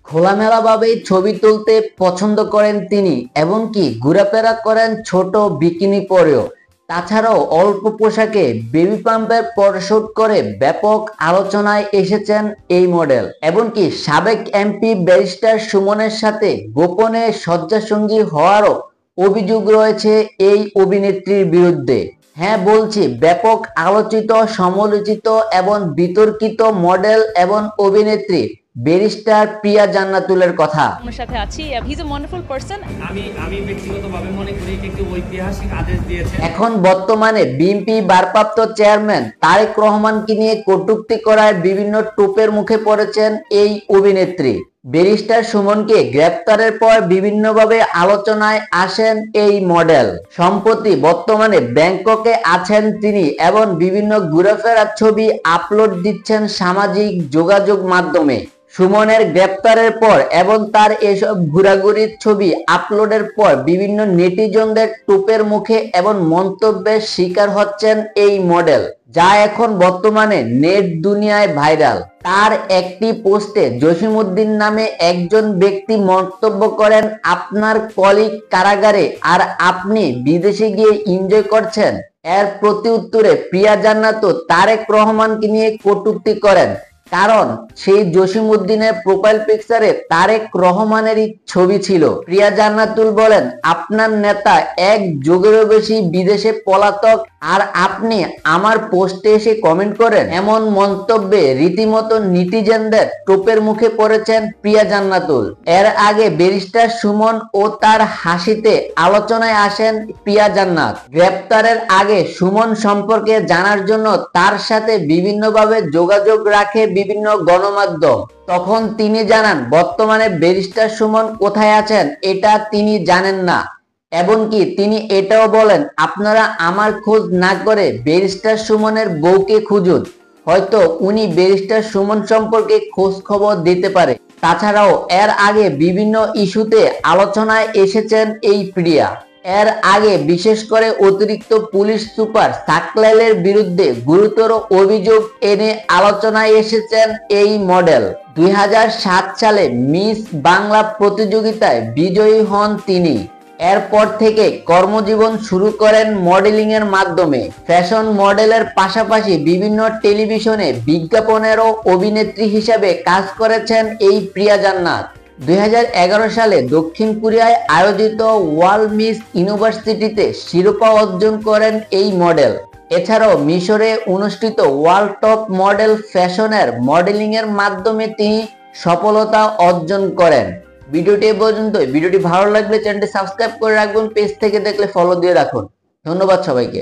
খোলামেলাভাবে ছবি তুলতে পছন্দ করেন তিনি এবং কি ঘোরাফেরা করেন ছোট বিকিনি পরেও। তাছাড়াও অল্প পোশাকে বেবি পাম্পের ফটোশুট করে ব্যাপক আলোচনায় এসেছেন এই মডেল। এবং কি সাবেক এমপি ব্যারিস্টার সুমনের সাথে গোপনে শয্যাসঙ্গী হওয়ারও অভিযোগ রয়েছে এই অভিনেত্রীর বিরুদ্ধে। হ্যাঁ বলছি, ব্যাপক আলোচিত, সমালোচিত এবং বিতর্কিত মডেল এবং অভিনেত্রী ব্যারিস্টার প্রিয়া জান্নাতুলের কথা। আমার সাথে আছি। He is a wonderful person. আমি ব্যক্তিগতভাবে মনে করি এটি একটি ঐতিহাসিক আদেশ দিয়েছে। এখন বর্তমানে বিএনপি ভারপ্রাপ্ত চেয়ারম্যান তারেক রহমানকে নিয়ে কটূক্তি করায় বিভিন্ন টোপের মুখে পড়েছেন এই অভিনেত্রী। ব্যারিস্টার সুমনকে গ্রেপ্তারের পর বিভিন্নভাবে আলোচনায় আসেন এই মডেল। সম্প্রতি বর্তমানে ব্যাংককে আছেন তিনি এবং বিভিন্ন ঘোরাফেরার ছবি আপলোড দিচ্ছেন সামাজিক যোগাযোগ মাধ্যমে। সুমনের গ্রেপ্তারের পর এবং তার এসব ঘোরাঘুরির ছবি আপলোডের পর বিভিন্ন নেটিজনদের টোপের মুখে এবং মন্তব্যের শিকার হচ্ছেন এই মডেল, যা এখন বর্তমানে নেট দুনিয়ায় ভাইরাল। তার একটি পোস্টে জসিমউদ্দিন নামে একজন ব্যক্তি মন্তব্য করেন, আপনার কলিগ কারাগারে আর আপনি বিদেশে গিয়ে এনজয় করছেন। এর প্রতি উত্তরে প্রিয়া জান্নাতুল তারেক রহমানকে নিয়ে কটূক্তি করেন, কারণ সেই জসিমউদ্দিনের প্রোফাইল পিকচারে তারেক রহমানেরই ছবি ছিল। প্রিয়া জান্নাতুল বলেন, আপনার নেতা এক যুগেরও বেশি বিদেশে পলাতক আর আপনি আমার পোস্টে এসে কমেন্ট করেন। এমন মন্তব্যে রীতিমতো নেটিজেনদের টোপের মুখে পড়েছেন প্রিয়া জান্নাতুল। এর আগে ব্যারিস্টার সুমন ও তার হাসিতে আলোচনায় আসেন প্রিয়া জান্নাত। গ্রেপ্তারের আগে সুমন সম্পর্কে জানার জন্য তার সাথে বিভিন্নভাবে যোগাযোগ রাখে বিভিন্ন গণমাধ্যম। তখন তিনি জানান, বর্তমানে ব্যারিস্টার সুমন কোথায় আছেন এটা তিনি জানেন না। এবং কি তিনি এটাও বলেন, আপনারা আমার খোঁজ না করে ব্যারিস্টার সুমনের বউকে খুঁজুন, হয়তো উনি ব্যারিস্টার সুমন সম্পর্কে খোঁজ খবর দিতে পারে। তাছাড়াও এর আগে বিভিন্ন ইস্যুতে আলোচনায় এসেছেন এই প্রিয়া। এর আগে বিশেষ করে অতিরিক্ত পুলিশ সুপার সাকলাইলের বিরুদ্ধে গুরুতর অভিযোগ এনে আলোচনায় এসেছেন এই মডেল। 2007 সালে মিস বাংলা প্রতিযোগিতায় বিজয়ী হন তিনি। এরপর থেকে কর্মজীবন শুরু করেন মডেলিং এর মাধ্যমে। ফ্যাশন মডেলের পাশাপাশি বিভিন্ন টেলিভিশনে বিজ্ঞাপনেরও অভিনেত্রী হিসেবে কাজ করেছেন এই প্রিয়া জান্নাত। 2011 সালে দক্ষিণ কোরিয়ায় আয়োজিত ওয়ার্ল্ড মিস ইউনিভার্সিটিতে শিরোপা অর্জন করেন এই মডেল। এছাড়াও মিশরে অনুষ্ঠিত ওয়ার্ল্ড টপ মডেল ফ্যাশনের মডেলিং এর মাধ্যমে তিনি সফলতা অর্জন করেন। ভিডিওটি পর্যন্তই। ভিডিওটি ভালো লাগলে চ্যানেলটি সাবস্ক্রাইব করে রাখবেন, পেজ থেকে দেখলে ফলো দিয়ে রাখুন। ধন্যবাদ সবাইকে।